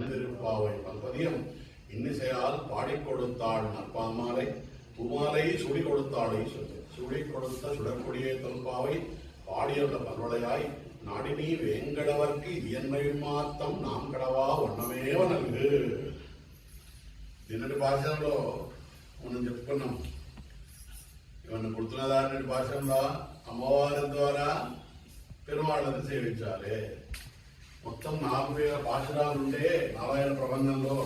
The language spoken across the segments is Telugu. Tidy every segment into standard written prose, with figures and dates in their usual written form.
திருப்பாவை பல்பதியம் இன்னிசையால் பாடிக் கொடுத்தாள் நற்பாமாலை பூமாலை சுடி கொடுத்தாளை சொல்லு சுடி கொடுத்த சுடற்கொடியே தொல்பாவை பாடியுள்ள பல்வளையாய் నాడిని వేంగడవర్కి ఇయన్మయం మాత్రం నాం కడవా ఉన్నమేవ నలుగు. నిన్నటి భాషలో మనం చెప్పుకున్నాం. ఇవన్నీ గుర్తున్నదా? నిన్నటి భాషలో అమ్మవారి ద్వారా పెరుమాళ్ళని సేవించాలి. మొత్తం 4000 భాషరాలుండే నారాయణ ప్రబంధంలో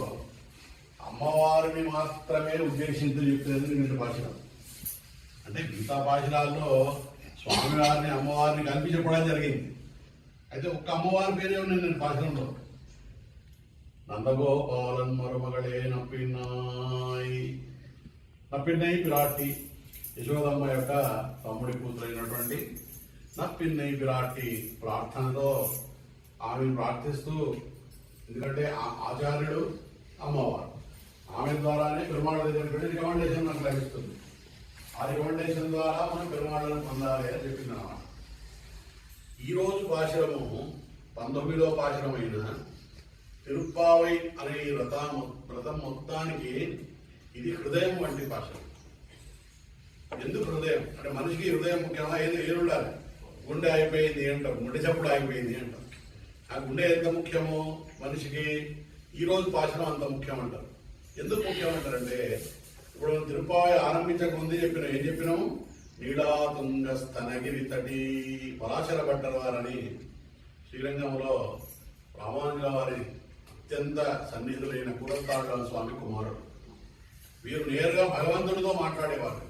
అమ్మవారిని మాత్రమే ఉద్దేశించి చెప్పేది నిన్నటి భాషలు. అంటే మిగతా భాషరాల్లో స్వామివారిని అమ్మవారిని కలిపి చెప్పడం జరిగింది. అయితే ఒక్క అమ్మవారి పేరే ఉన్నాయి నేను భాషణంలో. నందగోపాలన్ మరుమగళే నప్పిన్నై పిరాటి యశోదమ్మ యొక్క తమ్ముడి కూతురైనటువంటి నప్పిన్నై పిరాటి ప్రార్థనతో ఆమెను ప్రార్థిస్తూ, ఎందుకంటే ఆచార్యుడు అమ్మవారు, ఆమె ద్వారానే పెరుమాళ్ళ దగ్గర రికమెండేషన్ మనకు లభిస్తుంది. ఆ రికమెండేషన్ ద్వారా మనం పెరుమాళ్ళను పొందాలి అని చెప్పింది అన్నమాట. ఈరోజు పాశురము 19వ పాశురమైన తిరుప్పావై అనే ఈ వ్రతం మొత్తానికి ఇది హృదయం వంటి పాశురం. ఎందుకు హృదయం అంటే మనిషికి హృదయం ముఖ్యమా? ఏది ఉండాలి? గుండె అయిపోయింది అంటాం, గుండె చప్పుడు అయిపోయింది అంటాం. ఆ గుండె ఎంత ముఖ్యమో మనిషికి ఈరోజు పాశురం అంత ముఖ్యం అంటారు. ఎందుకు ముఖ్యం అంటారంటే, ఇప్పుడు తిరుప్పావై ఆరంభించక ముందే ఏం చెప్పినాము? నీలాతుంగ స్తనగిరి తటి పరాశర భట్టర్ వారని శ్రీరంగంలో రామానుజుల వారి అత్యంత సన్నిహితులైన కూరతాళ్ల స్వామి కుమారుడు. వీరు నేరుగా భగవంతుడితో మాట్లాడేవారు.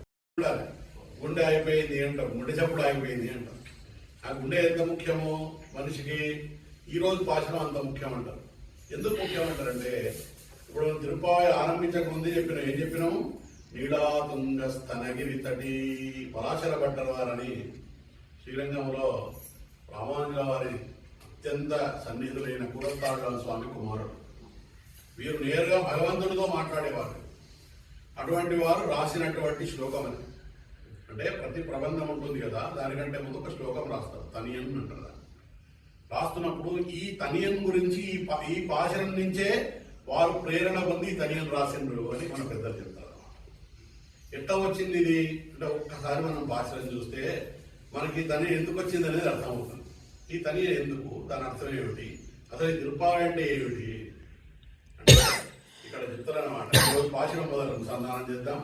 గుండె అయిపోయింది అంటాం, గుండె చప్పుడు ఆగిపోయింది అంటాం. ఆ గుండె ఎంత ముఖ్యమో మనిషికి ఈరోజు పాశనం అంత ముఖ్యం అంటారు. ఎందుకు ముఖ్యం అంటారంటే, ఇప్పుడు తిరుప్పావై ఆరంభించక ముందే ఏం చెప్పినాము? నీలాతుంగ స్తనగిరి తటి పరాశర భట్టర్ వారని శ్రీరంగంలో రామానుజుల వారి అత్యంత సన్నిహితులైన కూరతాళ్ల స్వామి కుమారుడు. వీరు నేరుగా భగవంతుడితో మాట్లాడేవారు. అటువంటి వారు రాసినటువంటి శ్లోకం అని. అంటే ప్రతి ప్రబంధం ఉంటుంది కదా, దానికంటే ముందు ఒక శ్లోకం రాస్తారు. తనియన్ అంటారు. రాస్తున్నప్పుడు ఈ తనియన్ గురించి ఈ పాశరం నుంచే వారు ప్రేరణ పొంది తనియన్ రాసిండ్రు అని మన పెద్దలు చెప్తారు. ఎట్లా వచ్చింది ఇది అంటే, ఒక్కసారి మనం భాషలను చూస్తే మనకి తని ఎందుకు వచ్చింది అనేది అర్థమవుతుంది. ఈ తని ఎందుకు, దాని అర్థం ఏమిటి, అసలు ఈ తిరుప్పావై అంటే ఏమిటి అంటే ఇక్కడ చెప్తారన్నమాట. ఈరోజు పాశురం మొదలు అనుసంధానం చేద్దాం.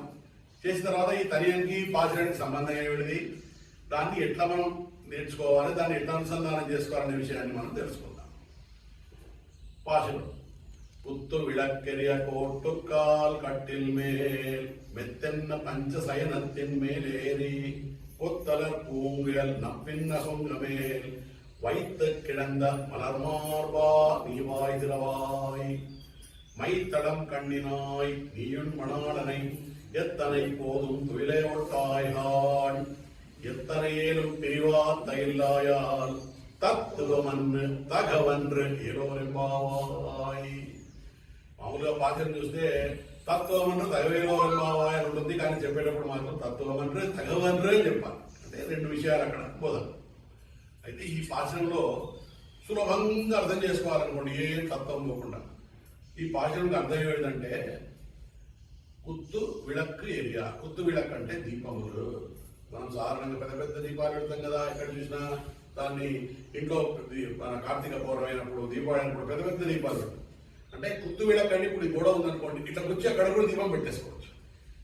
చేసిన తర్వాత ఈ తనియానికి పాశురానికి సంబంధం ఏమిటిది, దాన్ని ఎట్లా మనం నేర్చుకోవాలి, దాన్ని ఎట్లా అనుసంధానం చేసుకోవాలనే విషయాన్ని మనం తెలుసుకుందాం. పాశురం புத்து விளக்கெரிய கோட்டுக்கால் கட்டில் மேல் மெத்தென்ன பஞ்ச சயனத்தின் மேலேறி கொத்தலர் பூங்குயல் நப்பின்ன சொங்க மேல் வைத்து கிடந்த மலர்மார்பா நீவாய் திரவாய் மைத்தடம் கண்ணினாய் நீயுன் மணாளனை எத்தனை போதும் துயிலே ஒட்டாய்காள் எத்தனையேலும் பிரிவாத்த இல்லாயால் தத்துவமன்று தகவன்று ఏలోరెంబావాయ్. మామూలుగా పాఠం చూస్తే తత్వం అంటే తగవేలోరెంబావాయ్ అని ఉంటుంది, కానీ చెప్పేటప్పుడు మాత్రం తత్వం అంటే తగవన్రు అని చెప్పాలి. అంటే 2 విషయాలు అక్కడ బోధన. అయితే ఈ పాఠంలో సులభంగా అర్థం చేసుకోవాలనుకోండి, ఏం తత్వం పోకుండా. ఈ పాఠంకి అర్థం ఏమిటంటే, కుత్తు విళక్కు ఏరియా. కుత్తు విళక్కు అంటే దీపములు. మనం సాధారణంగా పెద్ద పెద్ద దీపాలు పెడతాం కదా, ఎక్కడ చూసినా. దాన్ని ఇంట్లో మన కార్తీక పౌర్ణమి అయినప్పుడు, దీపావళి అయినప్పుడు పెద్ద పెద్ద దీపాలు పెడతాం. అంటే కుత్తు విళక్కండి. ఇప్పుడు గొడవ ఉందనుకోండి, ఇట్లా గుచ్చి అక్కడ కూడా దీపం పెట్టేసుకోవచ్చు.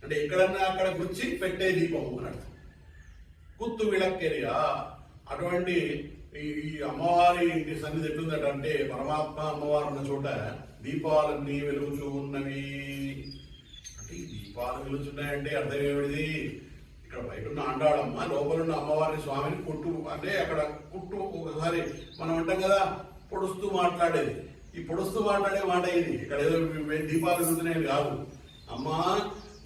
అంటే ఎక్కడన్నా అక్కడ గుచ్చి పెట్టే దీపం అని అర్థం. కుత్తు విళక్కేరియా. అటువంటి ఈ అమ్మవారి సన్నిధి ఎట్లుందట అంటే, పరమాత్మ అమ్మవారు ఉన్న చోట దీపాలన్నీ వెలుగుచూ ఉన్నవి. అంటే ఈ దీపాలు వెలుగుతున్నాయంటే అర్థం ఏమిటిది? ఇక్కడ బయట ఉన్న అండాడమ్మ, లోపలున్న అమ్మవారి స్వామిని కుట్టు అంటే అక్కడ కుట్టు. ఒకసారి మనం అంటాం కదా, పొడుస్తూ మాట్లాడేది. ఈ పొడుస్తూ మాట్లాడే మాట ఇది. ఇక్కడ ఏదో దీపాలు వెలుగుతున్నాయని కాదు. అమ్మా,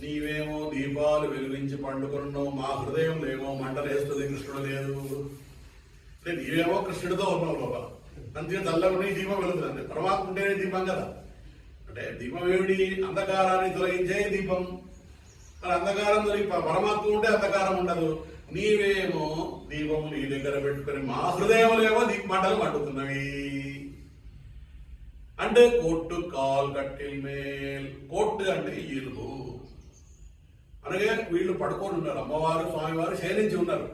నీవేమో దీపాలు వెలిగించి పండుకున్నావు, మా హృదయంలో ఏమో మంటలేస్తుంది, కృష్ణుడు లేదు. అంటే నీవేమో కృష్ణుడితో ఉన్నావు లోపల, అందుకే చల్లగా దీపం వెలుగుతుంది. పరమాత్మ ఉంటేనే దీపం కదా. అంటే దీపం ఏమిటి? అంధకారాన్ని తొలగించే దీపం. మరి అంధకారం తొలగి పరమాత్మ ఉంటే అంధకారం ఉండదు. నీవేమో దీపము నీ దగ్గర పెట్టుకుని మా హృదయంలో ఏమో మంటలు మండుతున్నవి. అంటే కోట్టు కాల్ కట్టిల్ మేల్, కోట్టు అంటే ఏనుగు అనగా వీళ్ళు పడుకొని ఉన్నారు. అమ్మవారు స్వామివారు శయనించి ఉన్నారు.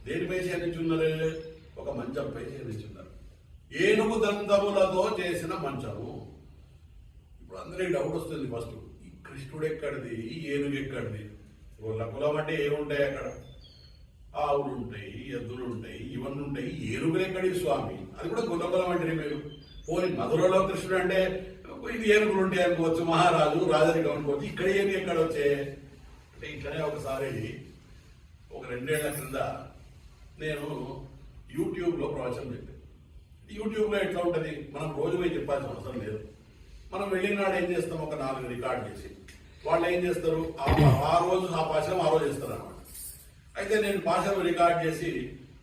దేనిపై శయనించి ఉన్నారు? ఒక మంచంపై శయనించి ఉన్నారు. ఏనుగు దంతములతో చేసిన మంచము. ఇప్పుడు అందరికీ డౌట్ వస్తుంది ఫస్ట్, ఈ కృష్ణుడు ఎక్కడిది, ఈ ఏనుగు ఎక్కడిది? కులం అంటే ఏముంటాయి అక్కడ? ఆవులు ఉంటాయి, ఎద్దులు ఉంటాయి, ఇవన్నీ ఉంటాయి. ఏనుగులు ఎక్కడి స్వామి? అది కూడా గుల్లకులం అంటే మీరు పోని మధురలో కృష్ణుడు అంటే ఇది ఏనుగులు ఉంటాయి అనుకోవచ్చు, మహారాజు రాజరికం అనుకోవచ్చు. ఇక్కడ ఏనుగు ఎక్కడ వచ్చే అంటే ఇట్లనే ఒకసారి ఒక 2 ఏళ్ల క్రింద నేను యూట్యూబ్లో ప్రవచనం చెప్పాను. యూట్యూబ్లో ఎట్లా ఉంటుంది, మనం రోజు పోయి చెప్పాల్సిన అవసరం లేదు. మనం వెళ్ళిన నాడు ఏం చేస్తాం, ఒక 4 రికార్డ్ చేసి వాళ్ళు ఏం చేస్తారు, ఆ రోజు ఆ భాషలో ఆ రోజు ఇస్తారు అనమాట. అయితే నేను భాషను రికార్డ్ చేసి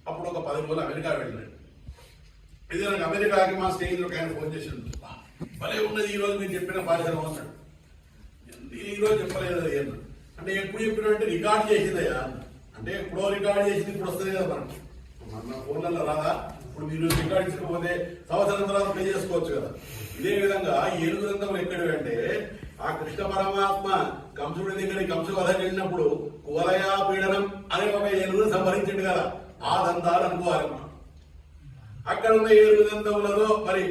అప్పుడు ఒక 10 రోజులు అమెరికా వెళ్ళినాను. ఇది నాకు అమెరికాకి మా స్టేజ్లో ఆయన ఫోన్ చేసి భలే ఉన్నది ఈ రోజు నేను చెప్పిన భాషలో అన్నాడు. ఈ రోజు చెప్పలేదు అది ఏమన్నా అంటే ఎప్పుడు చెప్పినా అంటే రికార్డ్ చేసిందయ్యా అంటే ఎప్పుడో రికార్డ్ చేసింది ఇప్పుడు వస్తుంది కదా మనకి, మన ఫోన్లలో రాదా? ఇప్పుడు మీరు రికార్డ్ ఇచ్చకపోతే సంవత్సరం తర్వాత పే చేసుకోవచ్చు కదా. ఇదే విధంగా ఏనుగు దంతం ఎక్కడివి అంటే ఆ కృష్ణ పరమాత్మ కంసుడి దగ్గర కంసవధ వెళ్ళినప్పుడు కువలయా పీడనం అనే ఒక ఏనుగును సంహరించండి కదా, ఆ దంతాలు అనుకోవాలి. అక్కడ ఉన్న ఏనుగు దంతములలో మరి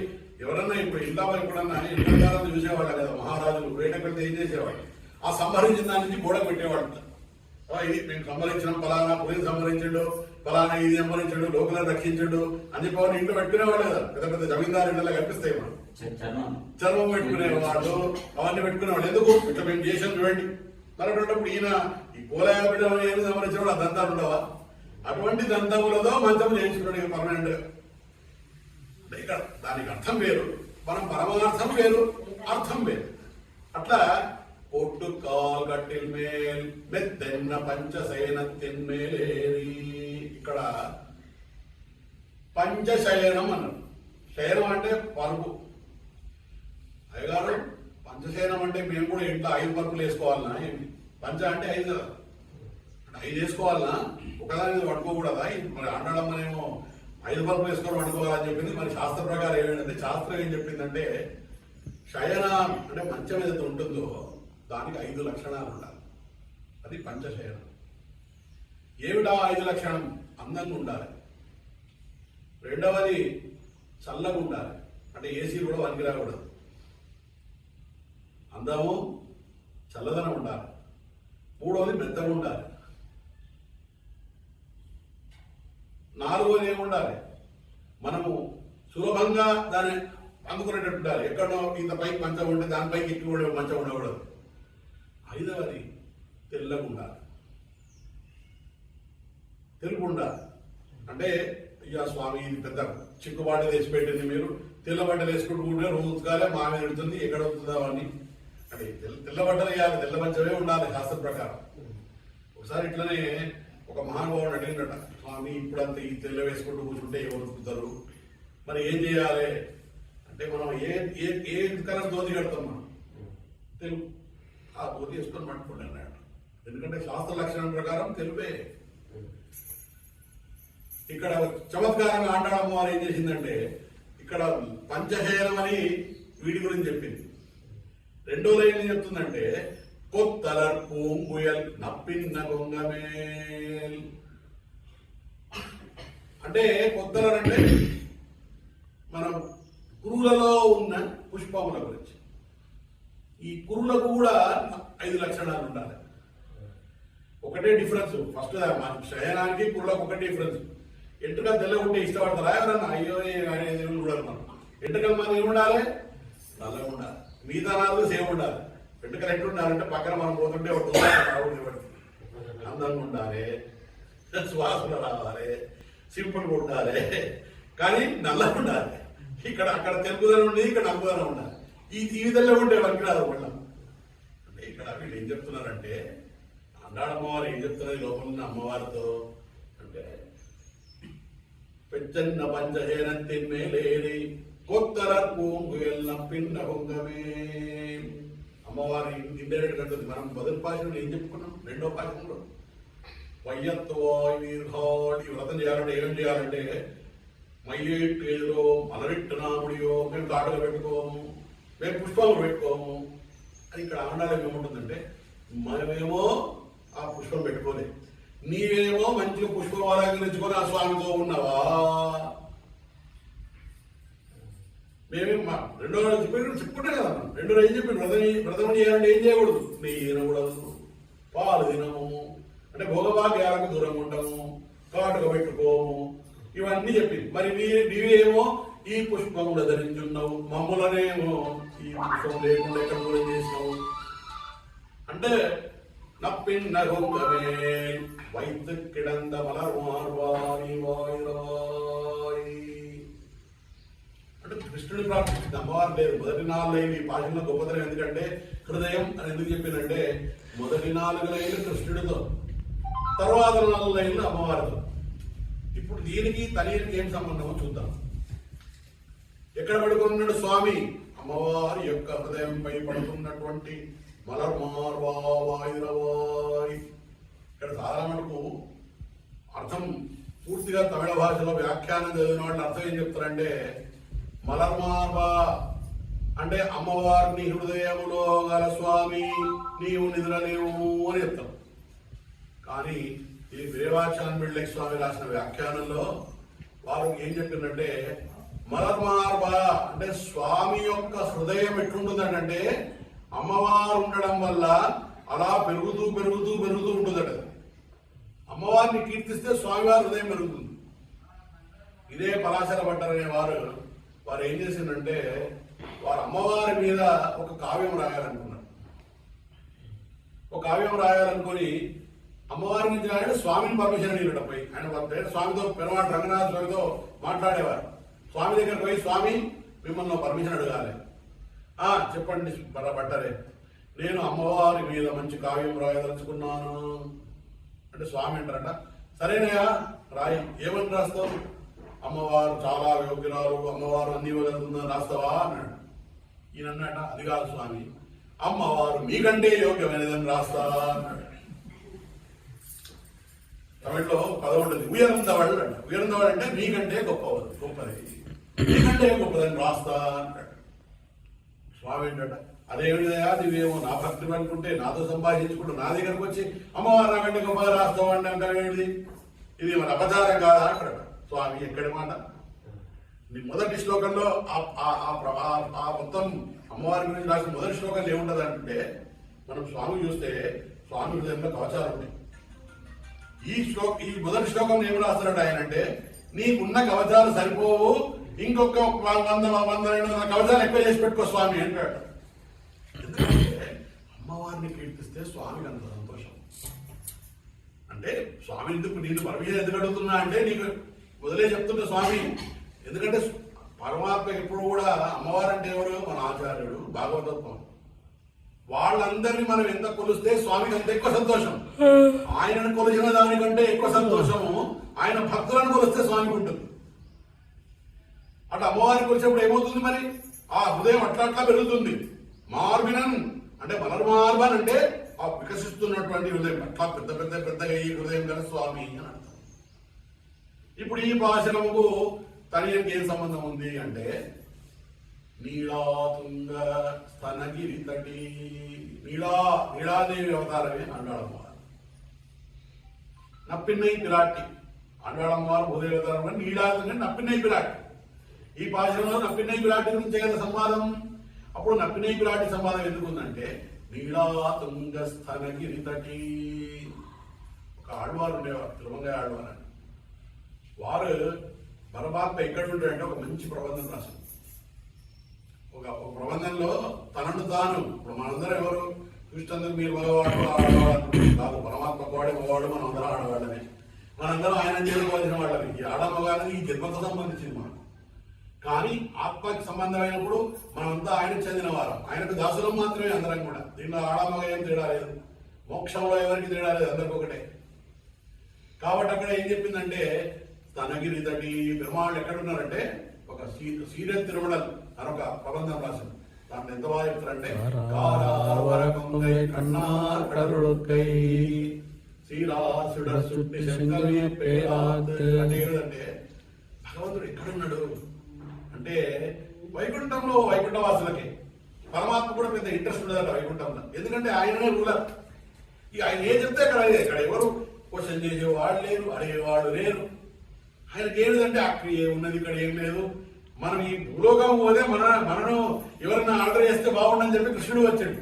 ఎవరన్నా ఇప్పుడు ఇంట్లో ఎప్పుడన్నా ఇంట్లో చూసేవాళ్ళు కదా, మహారాజులు వేటకు వెళ్తే ఏం చేసేవాళ్ళు, ఆ సంహరించిన దాని నుంచి గోడ పెట్టేవాళ్ళు. ఇది మేము సంహరించడం ఫలానా పులిని సంహరించడు, ఫలానా ఇది సంహరించడు, లోకలను రక్షించడు అని చెప్పి వాళ్ళు ఇంట్లో పెట్టుకునేవాళ్ళు కదా. పెద్ద పెద్ద జమీందారు ఇంట్లో కనిపిస్తాయి మనం చర్మం పెట్టుకునేవాళ్ళు, అవన్నీ పెట్టుకునేవాళ్ళు. ఎందుకు ఇట్లా మేము చేసాం చూడండి. మరి అటువంటిప్పుడు ఈయన ఈ కోలయా బిడ్డ ఏమి సంహరించినప్పుడు ఆ దంతాలు ఉండవా? అటువంటి దంతములతో మంచం చేయించుకున్నాడు పర్మనెంట్ గా. ఇక్కడ దానికి అర్థం వేరు, మనం పరమార్థం వేరు, అర్థం వేరు. అట్లా కొట్టు కాల్ కట్టిల్ మేల్ మెత్తెన్న పంచశయనత్తిన్ మేలేరి. ఇక్కడ పంచశయనం అన్నారు. శయనం అంటే పరుపు. అయ్యగారు పంచశయనం అంటే మేము కూడా ఇంట్లో 5 పరుపులు వేసుకోవాలన్నా ఏంటి? పంచ అంటే 5 కదా, 5 వేసుకోవాలన్నా? ఒకదాని మీద పడుకోకూడదా? మరి అండడమ్మనేమో 5 పరుపులు వేసుకొని పడుకోవాలని చెప్పింది. మరి శాస్త్ర ప్రకారం ఏమైందంటే, శాస్త్రం ఏం చెప్పిందంటే శయన అంటే మంచం ఏదైతే ఉంటుందో దానికి 5 లక్షణాలు ఉండాలి. అది పంచశయనం. ఏమిటా 5 లక్షణం? అందంగా ఉండాలి, రెండవది చల్లగా ఉండాలి, అంటే ఏసీ కూడా పనికిరాకూడదు, అందము చల్లదనం ఉండాలి, మూడవది మెత్తగా ఉండాలి, నాలుగవది ఏముండాలి, మనము సులభంగా దాన్ని అందుకునేటట్టు ఉండాలి. ఎక్కడో ఇంత పైకి మంచం ఉంటే దానిపైకి ఎక్కువ మంచం ఉండకూడదు. 5వది తెల్లగా ఉండాలి, తెలుపు ఉండాలి. అంటే అయ్యా స్వామి ఇది పెద్ద చిక్కుబాటు తెచ్చిపెట్టింది, మీరు తెల్ల బట్టలు వేసుకుంటూ రోజు ఉతకాలే, మా మీద పెడుతుంది, ఎక్కడ అవుతుందా అని. అంటే తెల్ల బట్టలు వేయాలి, తెల్ల మంచమే ఉండాలి శాస్త్ర ప్రకారం. ఒకసారి ఇట్లనే ఒక మహానుభావుడు అడిగినట, స్వామి ఇప్పుడంతా ఈ తెల్ల వేసుకుంటూ కూర్చుంటే ఎవరు ఉతుకుతారు, మరి ఏం చేయాలి అంటే, మనం ఏ కలర్ ధోతి కడతాం, మనం తెలుగు ఆ ధోతి వేసుకొని పట్టుకోండి అన్నాడు. ఎందుకంటే శాస్త్ర లక్షణం ప్రకారం తెలుపే. ఇక్కడ చమత్కారంగా ఆండాళమ్మ వారు ఏం చేసిందంటే, ఇక్కడ పంచశయనం అని వీటి గురించి చెప్పింది. రెండో లైన్ ఏం చెప్తుందంటే, కొత్తలర్ పూంగుయల్ నప్పిన్న గొంగమేల్. అంటే కొత్తలర్ అంటే మనం కురులలో ఉన్న పుష్పముల గురించి. ఈ కురులకు కూడా 5 లక్షణాలు ఉండాలి. ఒకటే డిఫరెన్స్. ఫస్ట్ శయనానికి కురులకు ఒకటే డిఫరెన్స్. ఎంటుకలు తెల్లగా ఉంటే ఇష్టపడతారా ఎవరన్నా? అయ్యో అనేది చూడాలి మనం. ఎంటుకలు మనం ఏముండాలి? నల్లగా ఉండాలి. మిగతా 4 సేమ్ ఉండాలి. ఎంటుకలు ఎట్లుండాలంటే పక్కన మనం పోతుంటే అందంగా ఉండాలి, శ్వాసలు రావాలి, సింపుల్గా ఉండాలి, కానీ నల్లగా ఉండాలి. ఇక్కడ అక్కడ తెలుగుదనం ఉండేది, ఇక్కడ నలుగుదనం ఉండాలి. ఈ విధంగా ఉంటే మనకి రాదు వాళ్ళం. అంటే ఇక్కడ వీళ్ళు ఏం చెప్తున్నారంటే, అన్నాడమ్మవారు ఏం చెప్తున్నది లోపల ఉన్న అమ్మవారితో అంటే, పెచ్చన్న పంచహేనంతిన్ మేలేరి కొత్తర పూంగుయల్ నప్పిన్న గొంగమే. అమ్మవారి ఇండైరెక్ట్ అంటుంది. మనం మొదటి పాఠంలో ఏం చెప్పుకున్నాం? రెండో పాఠంలో వయ్యత్వాయ్ వీర్హాడ్. ఈ వ్రతం చేయాలంటే ఏం చేయాలంటే, మయ్యేట్టు ఎదురో మలవిట్టు నాముడియో, మేము కాటలు పెట్టుకోము, మేము పుష్పములు పెట్టుకోము అని ఇక్కడ ఆండాలం ఏముంటుందంటే మనమేమో ఆ పుష్పం పెట్టుకోలే, నీవేమో మంచిగా పుష్పం అలంకరించుకొని ఆ స్వామితో ఉన్నావా. మేమేం రెండో రోజు చెప్పుకుంటే కదా, రెండో రోజు చెప్పి వ్రతం చేయాలంటే ఏం చేయకూడదు, నెయ్యి తినకూడదు, పాలు తినము, అంటే భోగభాగ్యాలకు దూరంగా ఉంటాము, కాటుక పెట్టుకోము, ఇవన్నీ చెప్పింది. మరి నీవేమో ఈ పుష్పం కూడా ధరించున్నావు, మమ్మలనేమో ఈ పుష్పం లేకుండా ఎక్కడ దూరం చేసినావు అంటే నప్పిన్న గొంగమే వైద్య కిడంద మలర్వార్వాణి వాయురవాయి అంటే కృష్ణుని ప్రార్థించింది అమ్మవారు లేదు. మొదటి 4 లైన్లు ఈ భాషలో గొప్పతనం ఎందుకంటే హృదయం అని ఎందుకు చెప్పిందంటే మొదటి 4 లైన్లు కృష్ణుడితో, తర్వాత 4 లైన్లు అమ్మవారితో. ఇప్పుడు దీనికి తనీనికి ఏం సంబంధమో చూద్దాం. ఎక్కడ పడుకున్నాడు స్వామి? అమ్మవారి యొక్క హృదయంపై పడుతున్నటువంటి మలర్మార్వాయురవాయి. ఇక్కడ సాధారణకు అర్థం పూర్తిగా తమిళ భాషలో వ్యాఖ్యానం చదివిన వాళ్ళు అర్థం ఏం చెప్తారంటే మలర్మార్వా అంటే అమ్మవారిని హృదయములో గల స్వామి నీవు నిద్రలేవు అని చెప్తాం. కానీ ఈ విరేవాచాన్ బిళ్ళకి స్వామి రాసిన వ్యాఖ్యానంలో వారు ఏం చెప్పిందంటే మలర్మార్వా అంటే స్వామి యొక్క హృదయం ఎట్లుంటుందంటే అమ్మవారు ఉండడం వల్ల అలా పెరుగుతూ పెరుగుతూ పెరుగుతూ ఉంటుందట. అమ్మవారిని కీర్తిస్తే స్వామివారి హృదయం పెరుగుతుంది. ఇదే పరాశర భట్టర్ అనే వారు ఏం చేసిందంటే వారు అమ్మవారి మీద ఒక కావ్యం రాయాలనుకున్నారు. ఒక కావ్యం రాయాలనుకుని అమ్మవారి నుంచి రాయడం స్వామిని పర్మిషన్ అడిగినట్టు పోయి ఆయన స్వామితో పెరవాడ రంగనాథ స్వామితో మాట్లాడేవారు. స్వామి దగ్గరకు పోయి స్వామి మిమ్మల్ని పర్మిషన్ అడగాలి. చెప్పండి భట్టరే, నేను అమ్మవారి మీద మంచి కావ్యం రాయదలుచుకున్నాను అంటే స్వామి అంటారట సరేనయ్యా రాయి, ఏమని రాస్తావు? అమ్మవారు చాలా యోగ్యురాలు, అమ్మవారు అన్ని ఇవ్వగలుగుతుందని రాస్తావా అన్నాడు. ఈయన అన్నట అది కాదు స్వామి, అమ్మవారు మీకంటే యోగ్యమైనదని రాస్తావా అన్నాడు. తమిళలో పదం ఉంటుంది ఉయర్ந்தవள் అంట. ఉయర్ந்தవள் అంటే మీకంటే గొప్పది, మీకంటే గొప్పదని రాస్తా అంటాడు. స్వామి ఏంటంట అదేమిటయా నువ్వేమో నా భక్తి అనుకుంటే నాతో సంభాషించుకుంటూ నా దగ్గరకు వచ్చి అమ్మవారు నాకంటే గొప్పగా రాస్తావు అంటే అంటావేమిటి? ఇది మన అపచారం కాదా అంటాడు స్వామి. ఎక్కడి మాట? నీ మొదటి శ్లోకంలో ఆ మొత్తం అమ్మవారి గురించి రాసిన మొదటి శ్లోకంలో ఏముంటది అంటే మనం స్వామి చూస్తే స్వామి హృదయంలో కవచాలు ఉంటాయి. ఈ మొదటి శ్లోకంలో ఏం రాస్తున్నాడు ఆయన అంటే నీకున్న కవచాలు సరిపోవు, ఇంకొక 100-200 కవచాలు ఎక్కువ చేసి పెట్టుకో స్వామి అంటాడు. ఎందుకంటే అమ్మవారిని కీర్తిస్తే స్వామికి అంత సంతోషం. అంటే స్వామి ఎందుకు నేను పరమేశ్వరుడు ఎందుకు అడుగుతున్నా అంటే నీకు మొదలే చెప్తున్నా స్వామి. ఎందుకంటే పరమాత్మ ఎప్పుడు కూడా అమ్మవారు అంటే ఎవరు? మన ఆచార్యుడు, భాగవతత్వం. వాళ్ళందరినీ మనం ఎంత కొలిస్తే స్వామికి అంత ఎక్కువ సంతోషం. ఆయనను కొలిచిన దానికంటే ఎక్కువ సంతోషము ఆయన భక్తులను కొలిస్తే స్వామికి ఉంటుంది. అటు అమ్మవారిని కొలిచేప్పుడు ఏమవుతుంది మరి? ఆ హృదయం అట్లా పెరుగుతుంది. మార్బినన్ అంటే మలర్మార్బన్ అంటే ఆ వికసిస్తున్నటువంటి హృదయం అట్లా పెద్దగా ఈ హృదయం గల స్వామి అని అర్థం. ఇప్పుడు ఈ భాషణముకు తనకి ఏం సంబంధం ఉంది అంటే నీళాతుంగ స్తనగిరి తటి నీళాదేవి అవతారమే అండాళమ్మవారు. నప్పిన్నై పిరాటి అండాళమ్మవారు భూదేవి అవతారం నీళాతుంగ నప్పిన్నై పిరాటి. ఈ భాషలో నప్పిన్నై పిరాటి గురించే కదా సంవాదం. అప్పుడు నప్పిన్నై పిరాటి సంవాదం ఎందుకుందంటే నీళాతుంగ స్తనగిరి తటి. ఒక ఆళ్వారు ఉండేవారు, తిరుమంగయ్య ఆళ్వారు అని. వారు పరమాత్మ ఎక్కడ ఉంటాడంటే ఒక మంచి ప్రబంధం రాశారు. ఒక ప్రబంధంలో తనను తాను ఇప్పుడు మనందరం ఎవరు చూసినందుకు మీరు మగవాడు ఆడవాడు కాదు, పరమాత్మ వాడే మగవాడు, మనం అందరం ఆడవాళ్ళనే. మనందరం ఆయన చేరుకోవాల్సిన వాళ్ళని. ఈ ఆడమగానే ఈ జన్మతో సంబంధించింది మనం. కానీ ఆత్మకి సంబంధమైనప్పుడు మనమంతా ఆయనకు చెందిన వారం, ఆయనకు దాసులం మాత్రమే అందరం కూడా. దీనిలో ఆడమగ ఏం తేడా లేదు, మోక్షంలో ఎవరికి తేడా లేదు, అందరికి ఒకటే. కాబట్టి అక్కడ ఏం చెప్పిందంటే స్తనగిరి తటి పెరుమాళ్ళు ఎక్కడున్నారంటే ఒక సీరియల్ తిరుమల అనొక ప్రబంధం రాసింది. దాంట్లో ఎంత బాగా చెప్తారంటే అంటే భగవంతుడు ఎక్కడున్నాడు అంటే వైకుంఠంలో వైకుంఠవాసులకి పరమాత్మ కూడా పెద్ద ఇంట్రెస్ట్ ఉండదట వైకుంఠంలో, ఎందుకంటే ఆయననే రూలర్. ఇక ఆయన ఏం చెప్తే అక్కడ అదే, ఇక్కడ ఎవరు క్వశ్చన్ చేసేవాడు లేరు, అడిగేవాడు లేరు. ఆయనకి ఏమిటంటే అక్కడ ఏమున్నది, ఇక్కడ ఏం లేదు. మనం ఈ భూలోకం పోతే మనను ఎవరన్నా ఆర్డర్ చేస్తే బాగుండని చెప్పి కృష్ణుడు వచ్చాడు.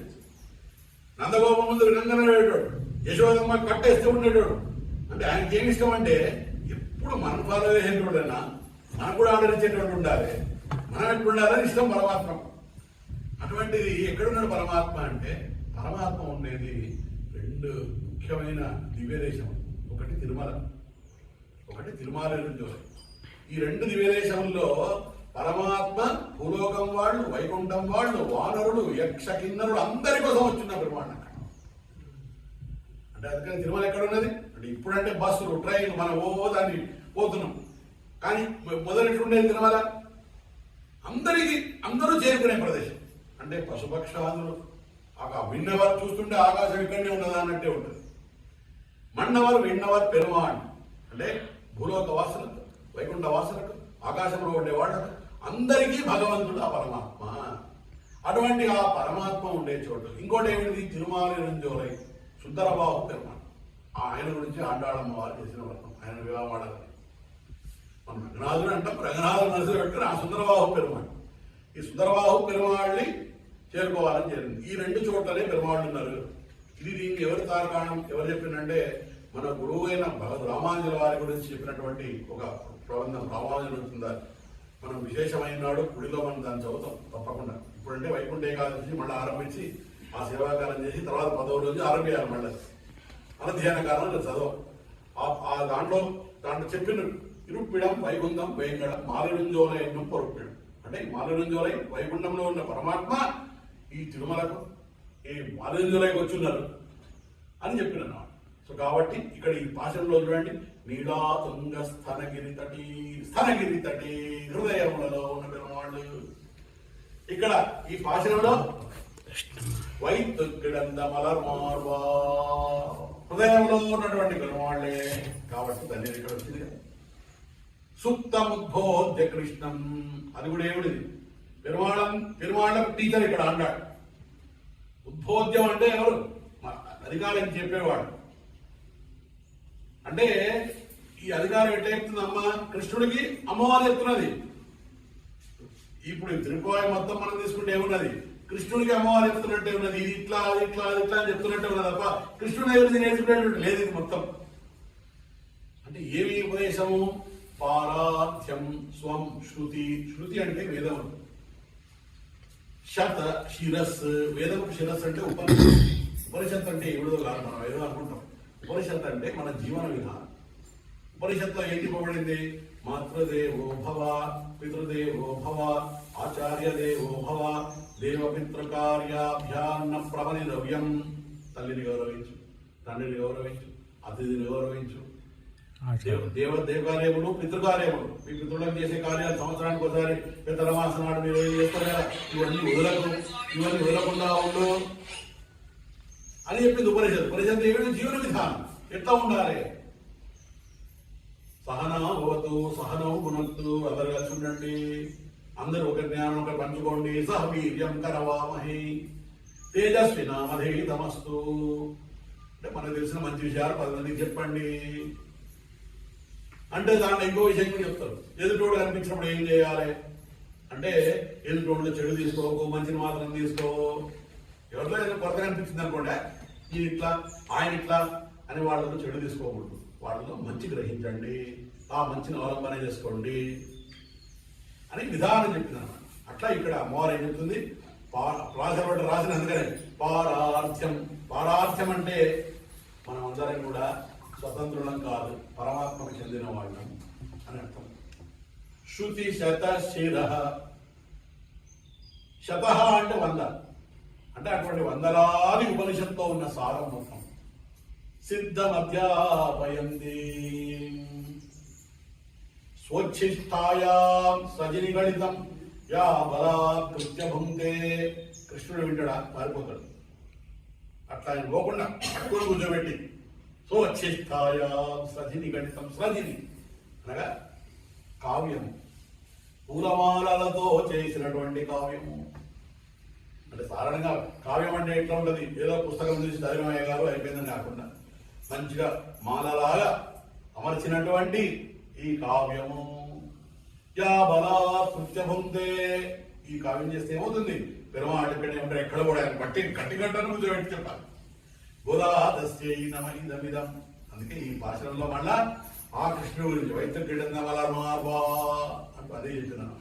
నందగోప ముందు గంగన వేయడాడు, యశోదమ్మ కట్టేస్తే ఉండేటాడు. అంటే ఆయనకి ఏమి ఇష్టం అంటే ఎప్పుడు మనం ఫాలో చేసేటోడైనా మనకు కూడా ఆర్డర్ ఇచ్చేటోడు ఉండాలి, మనం ఎప్పుడు ఉండాలని ఇష్టం పరమాత్మ. అటువంటిది ఎక్కడున్నాడు పరమాత్మ అంటే, పరమాత్మ ఉండేది రెండు ముఖ్యమైన దివ్యదేశం. ఒకటి తిరుమల, ఒకటి తిరుమల. ఈ రెండు దివ్యదేశంలో పరమాత్మ భూలోకం వాళ్ళు, వైకుంఠం వాళ్ళు, వానరులు, యక్ష కిన్నరులు అందరి కోసం వచ్చిన బ్రహ్మాండం అక్కడ. అంటే అందుకని తిరుమల ఎక్కడ ఉన్నది అంటే ఇప్పుడంటే బస్సులు, ట్రైన్లు, మనం దాన్ని పోతున్నాం. కానీ మొదలెట్టు ఉండేది తిరుమల అందరూ చేరుకునే ప్రదేశం. అంటే పశుపక్షాదులు విన్నవారు చూస్తుంటే ఆకాశం ఇక్కడనే ఉన్నదా అన్నట్టే ఉంటుంది. మన్నవారు విన్నవారు పెరుమాణ్ అంటే భూలోక వాసులకు, వైకుంఠ వాసులకు, ఆకాశంలో ఉండే వాళ్ళకు అందరికీ భగవంతుడు ఆ పరమాత్మ. అటువంటి ఆ పరమాత్మ ఉండే చోటు ఇంకోటి ఏమిటి, తిరుమాలిరంజోలై సుందరబాహు పెరుమాణ్. ఆయన గురించి ఆండాళమ్మ వారు చేసిన వ్రతం, ఆయన వివాహం ఆడాలి. మనం రంగనాథుడు అంటాం, రంగనాథుడు మనసులో పెట్టుకుని ఆ సుందరబాహు పెరుమాణ్. ఈ సుందరబాహు పెరుమాళ్ళని చేరుకోవాలని జరిగింది. ఈ రెండు చోట్లనే పెరుమాళ్ళు ఉన్నారు. దీనికి ఎవరి తార్కాణం, ఎవరు చెప్పిందంటే మన గురువు అయిన రామానుజుల వారి గురించి చెప్పినటువంటి ఒక ప్రబంధం రామానుజులు ఉంటుందా. మనం విశేషమైన నాడు గుడిలో మనం దాన్ని చదువుతాం తప్పకుండా. ఇప్పుడంటే వైకుంఠ ఏకాదశి మళ్ళీ ఆరంభించి ఆ సేవాకాలం చేసి తర్వాత 10వ రోజు ఆరంభించాలి మళ్ళీ అనధ్యాన కాలంలో చదవం. ఆ దాంట్లో చెప్పిన ఇరుప్పిడం వైకుంఠం వేంగడం మాలిరుంజోల ఎన్నం పొరుప్పిడం. అంటే మాలిరుంజోలై వైకుంఠంలో ఉన్న పరమాత్మ ఈ తిరుమలకు, ఈ మాలిరుంజోలైకి వచ్చున్నారు అని చెప్పిన. సో కాబట్టి ఇక్కడ ఈ పాశంలో చూడండి, నీలాతుంగ స్థనగిరి తటి హృదయములలో ఉన్న పెరుమాళ్ళు. ఇక్కడ ఈ పాశంలో వైతుక్కిడంద మలర్మార్వా హృదయంలో ఉన్నటువంటి పెరుమాళ్ళే. కాబట్టి తల్లి ఇక్కడ వచ్చింది కదా. సుప్తముద్బోధ్య కృష్ణం, అది కూడా ఏమిటిది, పెరుమాళ్ళకు టీచర్ ఇక్కడ అన్నాడు. ఉద్బోధ్యం అంటే ఎవరు, అధికారం చెప్పేవాడు. అంటే ఈ అధికారం ఎట్లా చెప్తుంది అమ్మ, కృష్ణుడికి అమ్మవారు చెప్తున్నది. ఇప్పుడు తిరుపతి మొత్తం మనం తీసుకుంటే ఏమున్నది, కృష్ణుడికి అమ్మవారు చెప్తున్నట్టే ఉన్నది. ఇది ఇట్లా అది ఇట్లా అది ఇట్లా అని చెప్తున్నట్టే ఉన్నది తప్ప కృష్ణుడు ఎవరిది నేర్చుకునేటువంటి లేదు ఇది మొత్తం. అంటే ఏమి ఉపదేశము, పారాధ్యం స్వం శృతి. శృతి అంటే వేదం, శత శిరస్సు. వేదముకు శిరస్సు అంటే ఉపనిషత్. ఉపనిషత్తు అంటే ఏమిటో కాదు, మనం ఏదో అనుకుంటాం. ఉపనిషత్తు అంటే మన జీవన విధానం. ఉపనిషత్తులో ఏంటి ఇవ్వబడింది, మాతృదేవో భవ, పితృదేవో భవ, ఆచార్యదేవో భవ, దేవపితృకార్యాభ్యాన్న ప్రబలిద్రవ్యం. తల్లిని గౌరవించు, తండ్రిని గౌరవించు, అతిథిని గౌరవించు. దేవకార్యములు, పితృకార్యములు, మీ పితృలకు చేసే కార్యాలు సంవత్సరానికి ఒకసారి పెద్దల మాసం నాడు మీరు ఏం చేస్తారు కదా, ఇవన్నీ వదలకుండా ఉండు అని చెప్పింది ఉపనిషత్తు. ఉపనిషత్తు ఏమిటి, జీవన విధానం ఎట్లా ఉండాలి. సహనాభవతు సహనౌ భునక్తు, అందరు కలిసి ఉండండి, అందరూ ఒక జ్ఞానం ఒక పంచుకోండి. సహ వీర్యం కరవామహి తేజస్వినామధేతమస్తు. అంటే మనకు తెలిసిన మంచి విషయాలు 10 మందికి చెప్పండి. అంటే దాంట్లో ఇంకో విషయం కూడా చెప్తారు. ఎదుటోడు కనిపించినప్పుడు ఏం చేయాలి అంటే, ఎదుటోళ్ళు చెడు తీసుకోకు, మంచిని మాత్రం తీసుకో. ఎవరిలో ఏదో కొరత కనిపించింది అనుకోండి, ఈయన ఇట్లా ఆయన ఇట్లా అని వాళ్ళతో చెడు తీసుకోకూడదు. వాళ్ళలో మంచి గ్రహించండి, ఆ మంచిని అవలంబన చేసుకోండి అని విధానం చెప్తున్నాను. అట్లా ఇక్కడ అమ్మవారు ఏం చెప్తుంది, రాసిన అందుకనే పారార్థ్యం. పారార్థ్యం అంటే మనం అందరం కూడా స్వతంత్రులం కాదు, పరమాత్మకు చెందిన వాళ్ళం అని అర్థం. శృతి శత శిర, శత అంటే 100, అంటే అటువంటి వందలాది ఉపనిషత్తులో ఉన్న సారం మొత్తం. సిద్ధమధ్యాపయంతి స్వచ్ఛిష్టాయాం సజిని గణితం యా బలాత్కృత్య భుంతే. కృష్ణుడు వింటాడా, పారిపోతాడు. అట్లా ఆయన పోకుండా పట్టుకొని కూర్చోబెట్టి స్వచ్ఛిష్టాయాం సజిని గణితం. సజిని అనగా కావ్యము, పూలమాలలతో చేసినటువంటి కావ్యము. అంటే సాధారణంగా కావ్యం అంటే ఎట్లా ఉంటుంది, ఏదో పుస్తకం చూసి చదివమయ్య గారు అయిపోయిందని కాకుండా మంచిగా మాలలాగా అమర్చినటువంటి ఈ కావ్యము యా బలా కృత్యభుంతే. ఈ కావ్యం చేస్తే ఏమవుతుంది, పెరుమాళ్ళు ఇక్కడ ఏమంటారు, ఎక్కడ కూడా ఆయన బట్టి కట్టి గంటను కూర్చోబెట్టి చెప్పాలి. బుధాదస్యై నమ ఇదమిదం. అందుకే ఈ భాషలో మళ్ళా ఆ కృష్ణుడి గురించి వైద్యుడిన వలమార్వా అంటూ అదే చెప్తున్నాను.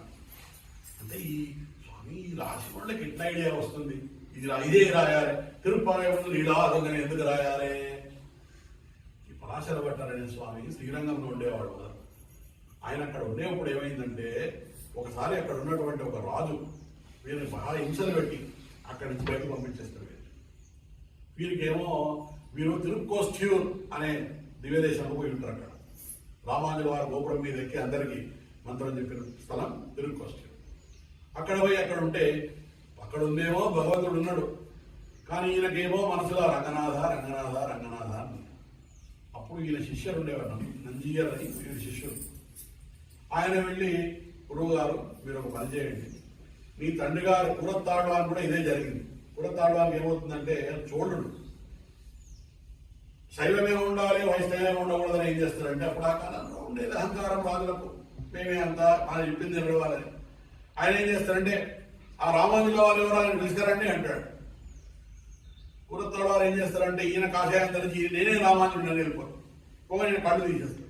అంటే ఈ స్వామి ఈ రాసి వాళ్ళకి ఎట్లా ఐడియా వస్తుంది, ఇదే రాయాలి, తిరుపతి లీలారోగ్యం ఎందుకు రాయాలి. ఈ పరాశర భట్టారనే స్వామి శ్రీరంగంలో ఉండేవాడు కదా. ఆయన అక్కడ ఉండేప్పుడు ఏమైందంటే, ఒకసారి అక్కడ ఉన్నటువంటి ఒక రాజు వీరిని బాగా హింసలు పెట్టి అక్కడి నుంచి బయటకు పంపించేస్తారు. వీరికేమో వీరు తిరుక్కోస్ట్యూర్ అనే దివ్యదేశంలో పోయి ఉంటారు. అక్కడ రామానుజుల వారి గోపురం మీద ఎక్కి అందరికీ మంత్రం చెప్పిన స్థలం తిరుక్కోస్ట్యూర్. అక్కడ పోయి అక్కడ ఉంటే అక్కడ ఉందేమో భగవంతుడు ఉన్నాడు, కానీ ఈయనకేమో మనసులో రంగనాథ రంగనాథ రంగనాథ అని. అప్పుడు ఈయన శిష్యుడు ఉండేవాడు, నంజీయర్ అని వీరి శిష్యుడు. ఆయన వెళ్ళి, గురువు గారు మీరు ఒక పని చేయండి, మీ తండ్రి గారు కురత్తాళ్వాన్ కూడా ఇదే జరిగింది. కురత్తాళ్వాన్కి ఏమవుతుందంటే చోళుడు శైవమే ఉండాలి వైష్ణవమే ఉండకూడదని ఏం చేస్తారంటే, అప్పుడు ఆ కాలంలో ఉండేది అహంకారం రాజులకు, మేమే అంతా ఆయన చెప్పింది నిలవాలని. ఆయన ఏం చేస్తారంటే, ఆ రామానుజుల వాళ్ళు ఎవరు పిలుస్తారండి అంటాడు. కురత్తాళ్వారు ఏం చేస్తారంటే, ఈయన కాషాయం ధరించి నేనే రామానుజుడు అని వెళ్ళిపోతాను, ఒక నేను కళ్ళు తీసేస్తాడు.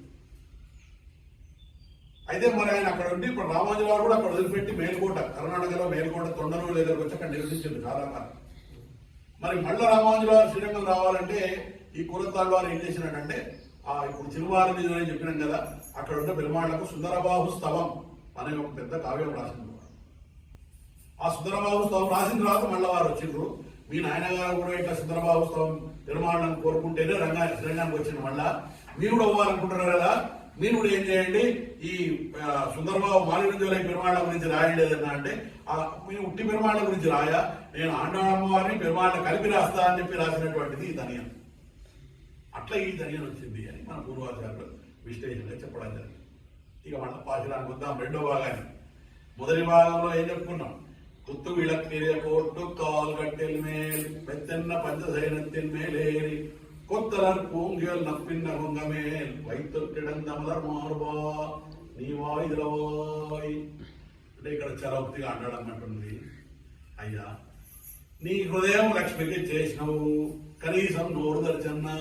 అయితే మరి ఆయన అక్కడ ఉండి ఇప్పుడు రామానుజుల వారు కూడా అక్కడ వదిలిపెట్టి మేల్కోట, కర్ణాటకలో మేల్కోట తొండనూరు దగ్గరకు వచ్చి అక్కడ నిర్మించింది చాలా కాలం. మరి మళ్ళీ రామానుజుల వారు శ్రీరంగం రావాలంటే ఈ కురత్తాళ్ళ వారు ఏం చేసినట్టంటే, ఇప్పుడు చిరువారి నిజం అని చెప్పినాం కదా, అక్కడ ఉన్న పెరుమాళ్లకు సుందరబాహు స్తవం అనే ఒక పెద్ద కావ్యం రాసింది. ఆ సుందరబాహు స్తవం రాసిన తర్వాత మళ్ళీ వారు వచ్చిండ్రు. మీ నాయన గారు కూడా ఇట్లా సుందరబాహు స్తవం పెరుమాళ్ళని కోరుకుంటేనే శ్రీరంగానికి వచ్చింది. మళ్ళా మీరు కూడా అవ్వాలనుకుంటున్నారు కదా, మీరు కూడా ఏం చేయండి, ఈ సుందరబాబు మాలిరంజోలై పెరుమాళ్ళ గురించి రాయండి ఏదన్నా అంటే, మీరు ఉట్టి పెరుమాళ్ళ గురించి రాయా, నేను ఆండాళ్ళమ్మవారిని పెరుమాళ్ళ కలిపి రాస్తా అని చెప్పి రాసినటువంటిది ఈ ధనియం. అట్లా ఈ ధనియం వచ్చింది అని మన పూర్వాచార్యులు విశ్లేషణగా చెప్పడం జరిగింది. ఇక మన పాశురానికి వద్దాం. రెండో భాగాన్ని, మొదటి భాగంలో ఏం చెప్పుకున్నాం, కుత్తు విళక్కిరియ కోట్టు కాల్ గట్టెల్ మేల్ పెత్తెన్న పంచసైనత్తిన్ మేలేరి கொத்தலர் பூங்கியல் நப்பின்ன குங்கமேல் வைத்து கிடந்தமலர் மாర్బా నీ వాయిదలవాయ్. అంటే ఇక్కడ చరవక్తిగా అంటాడన్నట్టుంది, అయ్యా నీ హృదయం లక్ష్మికి చేసినవు, కనీసం నోరు తెరచన్నా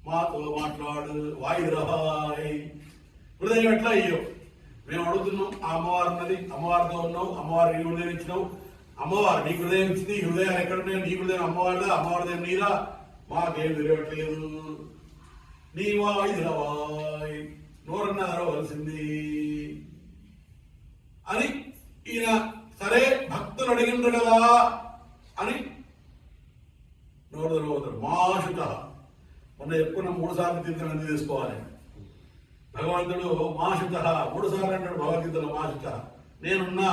మాతో మాట్లాడు వాయిదలవాయ్. హృదయం ఎట్లా అయ్యో, మేము అడుగుతున్నాం, ఆ అమ్మవారు ఉన్నది, అమ్మవారితో ఉన్నావు, అమ్మవారు నీ హృదయం ఇచ్చినావు, అమ్మవారు నీ హృదయం ఇచ్చింది, ఈ హృదయాలు ఎక్కడున్నాయి, నీ హృదయం అమ్మవారిదా, అమ్మవారిదేం నీదా, మాకేం తెలియట్లేదు, నీ వాయిదలవాయ్ నోరన్న తెరవలసింది అని ఈయన. సరే భక్తులు అడిగిండ్రు కదా అని నోరు తెరవతారు. మాషుట మొన్న చెప్పుకున్న 3 సార్లు తీర్థం ఎందుకు తీసుకోవాలి, భగవంతుడు మాషుట 3 సార్లు అంటాడు భగవద్గీతలో. మాషుట నేనున్నా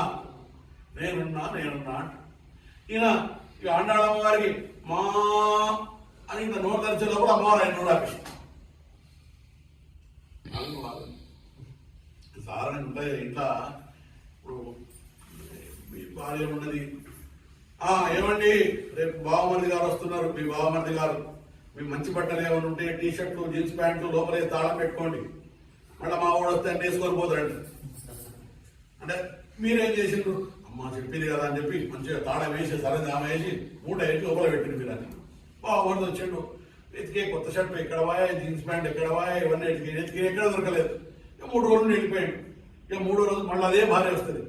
నేనున్నా నేనున్నా అంట. ఈయన ఈ ఆండాళమ్మ గారికి మా అని ఇంత నోరు తెరిచేటప్పుడు అమ్మవారు ఆయన నోడాపేసి సాధారణంగా ఉంటాయి ఇంట్లో. ఇప్పుడు మీ భార్య ఉన్నది, ఏమండి రేపు బావమరిది గారు వస్తున్నారు, మీ బావమరిది గారు మీ మంచి బట్టలు ఏమైనా ఉంటే టీ షర్ట్లు జీన్స్ ప్యాంట్లు లోపలే తాళం పెట్టుకోండి, మళ్ళీ మా వాడు వస్తే అన్ని వేసుకొని పోతాడండి. అంటే మీరేం చేసిండ్రు, అమ్మ చెప్పింది కదా అని చెప్పి మంచిగా తాళం వేసి సరే ఆమె వేసి 3 ఎట్లు లోపల పెట్టింది. మీరు అని బాగుంది వచ్చిండు, ఎతికే కొత్త షర్ట్ ఎక్కడ వాయా, జీన్స్ ప్యాంట్ ఎక్కడ వాయా, ఇవన్నీ ఎతికి ఎక్కడ దొరకలేదు. ఇక 3 రోజులు వెళ్ళిపోయాడు. ఇక 3వ రోజు మళ్ళీ అదే భార్య వస్తుంది,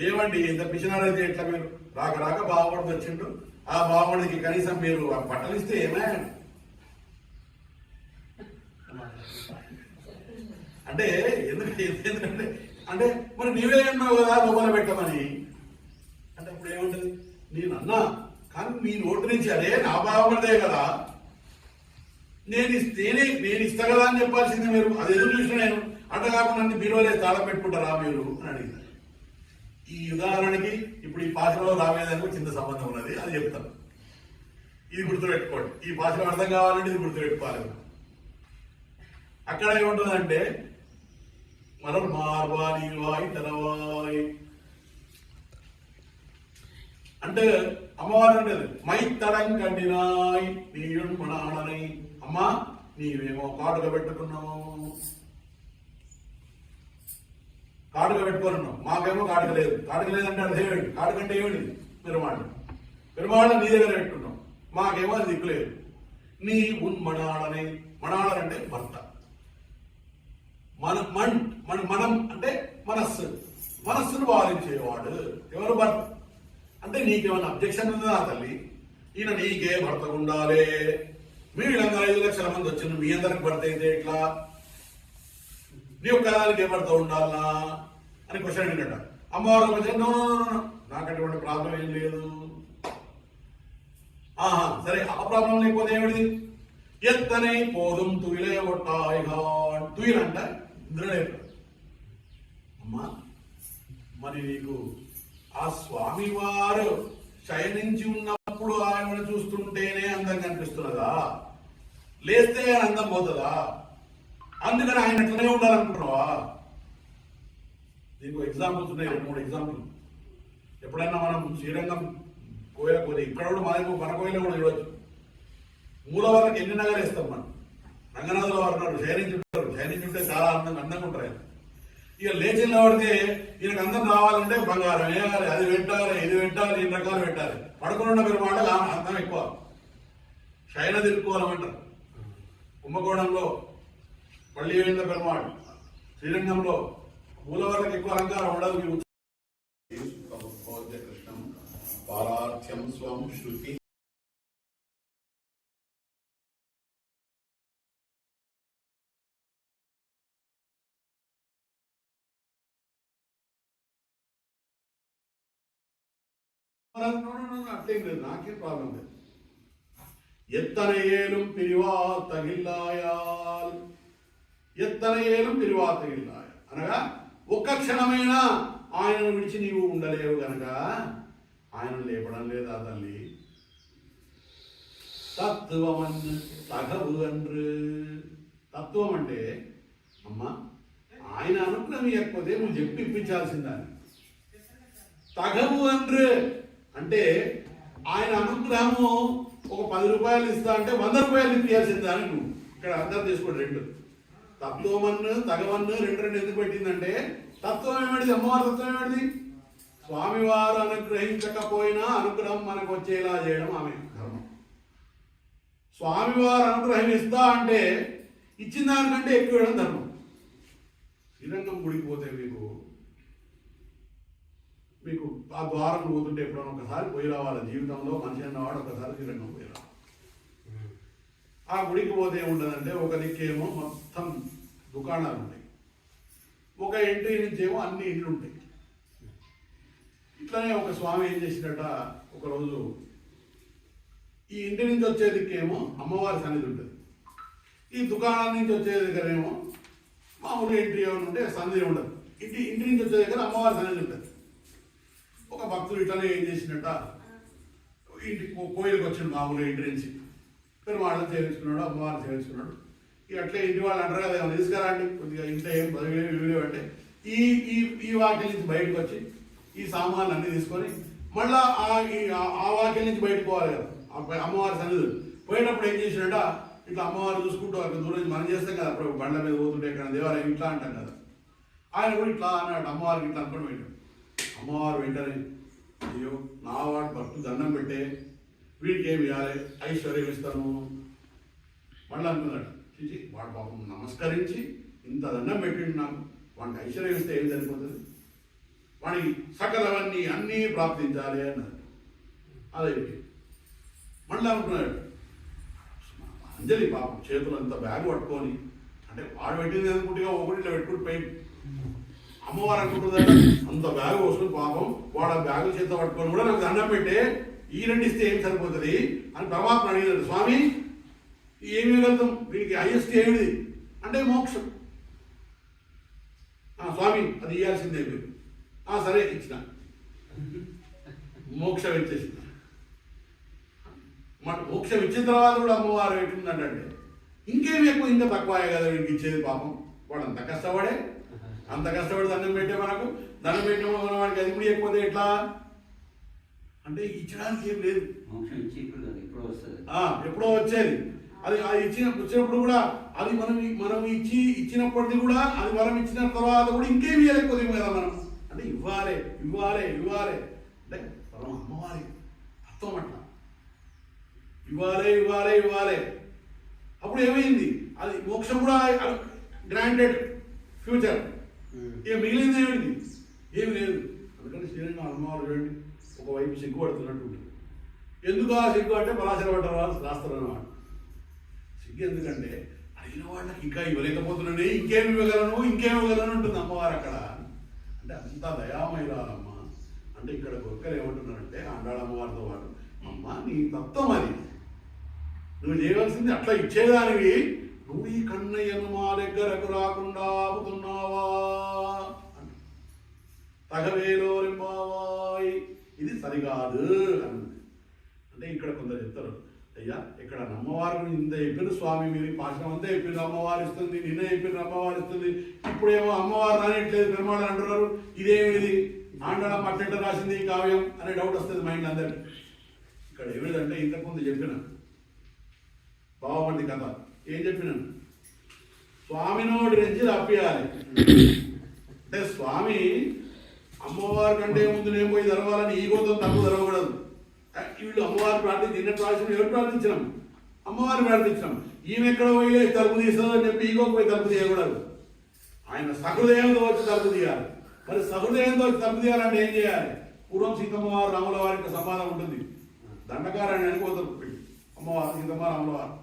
ఏమండి ఇంత పిచ్చినారైతే ఎట్లా, మీరు రాక రాక బాగుపడి వచ్చిండు, ఆ బాగుపడికి కనీసం మీరు బట్టలు ఇస్తే ఏమే అంటే ఎందుకంటే అంటే మరి నీవే అన్నావు కదా లోపల పెట్టమని. అంటే అప్పుడు ఏముంటది, నేను అన్నా కానీ మీ నోటి నుంచి అదే నా బాగుపడదే కదా, నేను ఇస్తా కదా అని చెప్పాల్సింది మీరు. అది ఎదురు చూసిన నేను అంట కాకుండా బీరువాలే తాళం పెట్టుకుంటారా మీరు అని అడిగింది. ఈ ఉదాహరణకి ఇప్పుడు ఈ భాషలో రావేదానికి చిన్న సంబంధం ఉన్నది, అది చెప్తాను. ఇది గుర్తుపెట్టుకోండి, ఈ భాషలో అర్థం కావాలంటే ఇది గుర్తుపెట్టుకోవాలి. అక్కడ ఏముంటుందంటే మరొక మార్బా నీ వాయి తెరవాయి, అంటే అమ్మవారు అనేది మైత్తడం కండినాయ్ నీయున్ మనాడనై. అమ్మా నీవేమో కాటుక పెట్టుకున్నావు, కాటుక పెట్టుకున్నావు, మాకేమో కాటుక లేదు. కాటుక లేదంటే అర్థం ఏమిటి? కాటుక అంటే ఏమిటి? పెరుమాళ్ళ నీ దగ్గర పెట్టుకున్నాం, మాకేమో అది దిక్కులేదు. నీ ఉన్ మనాడనై. మనాడనంటే భర్త. మనం అంటే మనస్సును బాధించేవాడు ఎవరు? భర్త. అంటే నీకేమైనా అబ్జెక్షన్ ఉందా తల్లి? ఈయన నీకే భర్త ఉండాలి, వీళ్ళందరూ 5 లక్షల మంది వచ్చింది, మీ అందరికి భర్త అయితే ఎట్లా? నీ ఒక్కదానికి ఏ భర్త ఉండాలనా అని క్వశ్చన్ అడిగినట్ట. అమ్మవారు నాకు అటువంటి ప్రాబ్లం ఏం లేదు. సరే, ఆ ప్రాబ్లం లేకపోతే ఏమిటి? ఎత్తనై పోదుం తుయిలే ఒట్టాయిగాన్. తుయిలంట ఇంద్రుడేపు. అమ్మా మరి నీకు ఆ స్వామివారు శయనించి ఉన్నప్పుడు ఆయన చూస్తుంటేనే అందం కనిపిస్తున్నదా? లేస్తే అందం పోతుందా? అందుకని ఆయన ఎట్లనే ఉండాలనుకుంటున్నావా? నీకు ఎగ్జాంపుల్స్ ఉన్నాయి, 2-3 ఎగ్జాంపుల్. ఎప్పుడైనా మనం శ్రీరంగం కోయిల పోతే ఇక్కడ కూడా మన కోయిల కూడా చూడవచ్చు. మూలవారికి ఎన్ని నగలు వేస్తాం మనం. రంగనాథుల వారు ఉన్నారు, శయనించుంటే చాలా అందంగా ఉంటారు ఆయన. ఇక లేచిన పడితే ఈయనకు అందం రావాలంటే బంగారం వేయాలి, అది పెట్టాలి, ఇది పెట్టాలి, 2 రకాలు పెట్టాలి. పడుకున్న పెరుమాళ్ళ అందం ఎక్కువ, శయన తిరుక్కోవాలమంటారు. కుంభకోణంలో పల్లి వేంద్ర పెరుమాళ్, శ్రీరంగంలో మూలవారికి ఎక్కువ అలంకారం ఉండదు. కృష్ణం పారార్థ్యం స్వం శృతి అట్లేం లేదు, నాకేం ప్రాబ్లం లేదు. ఎత్తన ఏலும் పిరివాతగిల్లాయాల్. ఎత్తన ఏலும் పిరివాతగిల్లాయాల్ అనగా ఒక్క క్షణమైనా ఆయనను విడిచి నీవు ఉండలేవు గనక ఆయనను లేపడం లేదా తల్లి? తత్వమన్ తగవు అన్రు. తత్వం అంటే అమ్మా ఆయన అనుగ్రహం ఇవ్వకపోతే నువ్వు చెప్పి ఇప్పించాల్సిందని. తగవు అన్రు అంటే ఆయన అనుగ్రహము ఒక 10 రూపాయలు ఇస్తా అంటే 100 రూపాయలు ఇప్పించాల్సిందా అని నువ్వు ఇక్కడ అర్థం చేసుకోండి. 2 తత్వమన్ను తగవన్ను 2 ఎందుకు పెట్టిందంటే తత్వం ఏమిటిది? అమ్మవారి తత్వం ఏమిటిది? స్వామివారు అనుగ్రహించకపోయినా అనుగ్రహం మనకు వచ్చేలా చేయడం ఆమె ధర్మం. స్వామివారు అనుగ్రహం ఇస్తా అంటే ఇచ్చిన దానికంటే ఎక్కువ వేయడం ధర్మం. శ్రీరంగం గుడికి పోతే మీకు ఆ ద్వారం పోతుంటే ఎప్పుడైనా ఒకసారి పోయి రావాలి. జీవితంలో మనిషి అన్నవాడు ఒకసారి శ్రీరంగం పోయి రావాలి. ఆ గుడికి పోతే ఏముంటుందంటే ఒక దిక్కేమో మొత్తం దుకాణాలు ఉంటాయి, ఒక ఎంట్రీ నుంచేమో అన్ని ఇండ్లు ఉంటాయి. ఇట్లానే ఒక స్వామి ఏం చేసినట్ట, ఒకరోజు ఈ ఇంటి నుంచి వచ్చే దిక్కేమో అమ్మవారి సన్నిధి ఉంటుంది, ఈ దుకాణం నుంచి వచ్చే దగ్గరేమో మామూలు ఎంట్రీ ఏమైనా ఉంటే సన్నిధి ఉండదు. ఇంటి నుంచి వచ్చే దగ్గర అమ్మవారి సన్నిధి ఉంటుంది. ఒక భక్తుడు ఇట్లానే ఏం చేసినట్ట, ఇంటి కోయిలకు వచ్చిన మామూలు ఎంట్రీ నుంచి పెరుమాళ్ళని చేయించుకున్నాడు, అమ్మవారిని చేయించుకున్నాడు. ఇక అట్లే ఇంటి వాళ్ళు అంటారు కదా, తీసుకురండి కొద్దిగా ఇంట్లో ఏం బదిలీ అంటే ఈ వాకిల్ నుంచి బయటకు వచ్చి ఈ సామాన్లు అన్ని తీసుకొని మళ్ళా ఆ వాకిల్ నుంచి బయటకు పోవాలి కదా అమ్మవారి సన్నిధులు. పోయేటప్పుడు ఏం చేసినట్ట, ఇట్లా అమ్మవారు చూసుకుంటూ అక్కడ దూరం నుంచి మనం చేస్తాం కదా, అప్పుడు బండ్ల మీద పోతుంటే ఇక్కడ దేవాలయం ఇట్లా అంటాం కదా, ఆయన కూడా ఇట్లా అన్నాడు అమ్మవారికి ఇట్లా అనుకుని పెట్టాడు. అమ్మవారు వెంటనే అయ్యో నా వాడు భక్తులు దండం పెట్టే, వీడికి ఏమి ఇవ్వాలి, ఐశ్వర్యం ఇస్తాను మళ్ళీ అనుకున్నాడు. చూసి వాడు పాపం నమస్కరించి ఇంత దండం పెట్టిండు, నాకు వాడికి ఐశ్వర్యం ఇస్తే ఏం సరిపోతుంది, వాడికి సకలవన్నీ అన్నీ ప్రాప్తించాలి అన్నారు. అదే మళ్ళీ అనుకున్నాడు. అంజలి పాపం చేతులు అంత బ్యాగ్ పట్టుకొని, అంటే వాడు పెట్టింది అనుకుంటుగా ఒకటి ఇట్లా పెట్టుకుంటూ పోయి అమ్మవారు అనుకుంటుందంటే అంత బ్యాగ్ వస్తుంది పాపం, వాడు ఆ బ్యాగు చేత పట్టుకొని కూడా నాకు దండం పెట్టే, ఈ 2 ఇస్తే ఏం సరిపోతుంది అని పరమాత్మ అడిగినాడు. స్వామి ఏమి ఇవ్వగలుగుతాం, వీడికి హైయెస్ట్ ఏమిది అంటే మోక్షం. స్వామి అది ఇవ్వాల్సిందే మీరు. సరే ఇచ్చిన, మోక్షం ఇచ్చేసిన. మోక్షం ఇచ్చిన తర్వాత కూడా అమ్మవారు ఎట్లుందంటే ఇంకేమి ఎక్కువ ఇంకా తక్కువే కదా వీడికి ఇచ్చేది. పాపం వాడు అంత కష్టపడే, అంత కష్టపడి దండం పెట్టే మనకు దండం పెట్టిన వాడికి అది కూడా ఎక్కువ ఎట్లా అంటే ఇచ్చడానికి ఏం లేదు, మోక్షం ఇచ్చి ఇప్పుడు కాదు, ఇప్పుడు వస్తుంది. ఎప్పుడో వచ్చేది. అది వచ్చినప్పుడు కూడా అది మనం ఇచ్చినప్పటికీ కూడా అది వరం ఇచ్చిన తర్వాత కూడా ఇంకేం ఇవ్వలేకపోతే కదా మనం. అంటే ఇవ్వాలి ఇవ్వాలి ఇవ్వాలి అంటే వరం అమ్మవారి అర్థం అట్లా ఇవ్వాలి ఇవ్వాలి ఇవ్వాలి. అప్పుడు ఏమైంది, అది మోక్షం కూడా గ్రాంటెడ్ ఫ్యూచర్. ఇక మిగిలింది ఏమిటి, ఏమి లేదు. అందుకని శ్రీరంగం అమ్మవారు చూడండి ఒకవైపు సిగ్గుపడుతున్నట్టు ఉంటుంది. ఎందుకు ఆ సిగ్గు అంటే పరాశర పడ్డారు వాళ్ళు రాస్తారన్నమాట. సిగ్గు ఎందుకంటే అడిగిన వాళ్ళకి ఇంకా ఇవ్వలేకపోతున్నానే, ఇంకేమి ఇవ్వగలను ఉంటుంది అమ్మవారు అక్కడ. అంటే అంత దయామయురాలమ్మ. అంటే ఇక్కడ గొక్కలు ఏమంటున్నారంటే ఆండాళ అమ్మవారితో పాటు, అమ్మ నీ తత్వం అది, నువ్వు చేయవలసింది అట్లా ఇచ్చేదానివి, నువ్వు ఈ కన్నయ్యను మా దగ్గరకు రాకుండా ఆపుతున్నావా, తగవేలో రింబావాయ్, ఇది సరికాదు అన్నది. అంటే ఇక్కడ కొందరు చెప్తారు, అయ్యా ఇక్కడ అమ్మవారు ఇంత చెప్పిన స్వామి మీరు పాఠం అంతా చెప్పిన అమ్మవారు ఇస్తుంది, నిన్న చెప్పిన అమ్మవారు ఇస్తుంది, ఇప్పుడేమో అమ్మవారు రానిట్లేదు పెరుమాళని అంటున్నారు, ఇదేమిది ఆండడం అట్టెట్ట రాసింది ఈ కావ్యం అనే డౌట్ వస్తుంది మైండ్ అందరికి. ఇక్కడ ఏమిటంటే ఇంతకుముందు చెప్పిన బావమంది కథ ఏం చెప్పినాను, స్వామి నోటి నుంచి రప్పియాలి. అంటే స్వామి అమ్మవారి కంటే ముందు నేను పోయి తెరవాలని ఈగోతో తప్పు తెరవకూడదు. వీళ్ళు అమ్మవారు ప్రార్థించి నిన్న ప్రార్థన ఎవరు ప్రార్థించినాం, అమ్మవారు ప్రార్థించినాం. ఈమె ఎక్కడ పోయి తలుపు తీస్తుందని చెప్పి ఈగోకి పోయి తలుపు తీయకూడదు. ఆయన సహృదయంతో వచ్చి తలుపు తీయాలి. మరి సహృదయంతో వచ్చి తలుపు తీయాలంటే ఏం చేయాలి, పూర్వం సీతమ్మవారు రాముల వారికి సంవాదం ఉంటుంది, దండకారాన్ని అనుకోతారు అమ్మవారు సీతమ్మ రాముల వారు.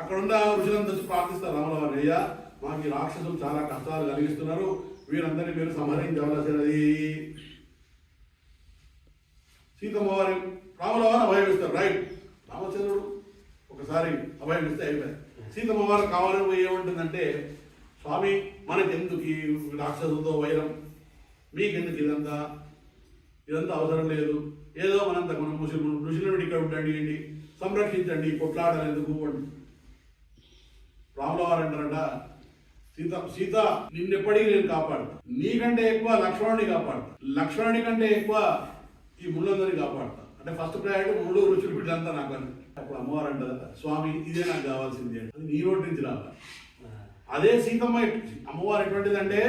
అక్కడ ఉన్న ఋషులంతా వచ్చి ప్రార్థిస్తారు రాముల వారిని, అయ్యా మాకు ఈ రాక్షసులు చాలా కష్టాలు కలిగిస్తున్నారు, వీరందరినీ మీరు సంహరించవలసినది. సీతమ్మ వారి రాముల వారు అభయమిస్తారు, రైట్. రామచంద్రుడు ఒకసారి అభయమిస్తే అయిపోయింది. సీతమ్మ వారు కావాలని పోయి ఏముంటుందంటే, స్వామి మనకెందుకు ఈ రాక్షసులతో వైరం, మీకెందుకు ఇదంతా అవసరం లేదు, ఏదో మనం ఋషులను ఇక్కడ ఉండండి, సంరక్షించండి, కొట్లాడలు ఎందుకు అని రాముల వారు అంటారంట, సీత నిన్నెప్పటికీ నేను కాపాడుతా, నీకంటే ఎక్కువ లక్ష్మణుని కాపాడుతా, లక్ష్మణుని కంటే ఎక్కువ ఈ ముళ్ళందరినీ కాపాడుతా. అంటే ఫస్ట్ ప్రయారిటీ ముళ్ళు రుచులు బిడ్డంతా నాకు అని. అప్పుడు అమ్మవారు అంటారు, స్వామి ఇదే నాకు కావాల్సింది అని, అది నీ నోటి నుంచి రావాలి. అదే సీతమ్మ అమ్మవారు ఎటువంటిది అంటే,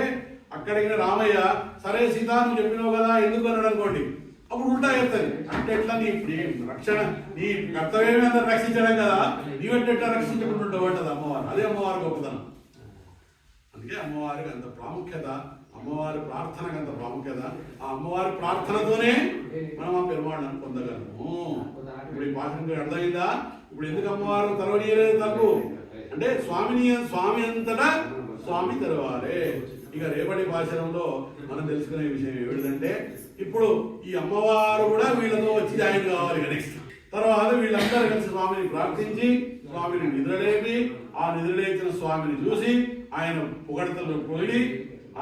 అక్కడికి రామయ్య సరే సీత నువ్వు చెప్పినావు కదా ఎందుకు అన్నాడు అనుకోండి, అప్పుడు ఉల్టా చెప్తుంది. అంటే ఎట్లా నీ రక్షణ నీ కర్తవ్యం అందరూ రక్షించడం కదా, నీవెట్లా రక్షించకుండా ఉండబట్టదు అమ్మవారు. అదే అమ్మవారి గొప్పతనం. అందుకే అమ్మవారికి అంత ప్రాముఖ్యత, అమ్మవారి ప్రార్థనకు అంత ప్రాముఖ్యత. ఆ అమ్మవారి ప్రార్థనతోనే మనం ఆ పెరుమాళ్ళను పొందగలము. ఇప్పుడు ఈ పాఠం అర్థమైందా? ఇప్పుడు ఎందుకు అమ్మవారు తెరవనీయలేదు తప్పు అంటే, స్వామి అంతటా స్వామి తెరవాలి. ఇక రేపటి భాషణంలో మనం తెలుసుకునే విషయం ఏమిటంటే, ఇప్పుడు ఈ అమ్మవారు కూడా వీళ్ళతో వచ్చి జాయిన్ కావాలి. నెక్స్ట్ తర్వాత వీళ్ళందరూ కలిసి స్వామిని ప్రార్థించి స్వామిని నిద్రలేపి, ఆ నిద్రలేచిన స్వామిని చూసి ఆయన పొగడతలు పొగిడి,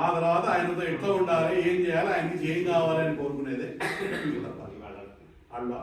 ఆ తర్వాత ఆయనతో ఎట్లా ఉండాలి, ఏం చేయాలి, ఆయనకి ఏం కావాలి అని కోరుకునేదే అల్లా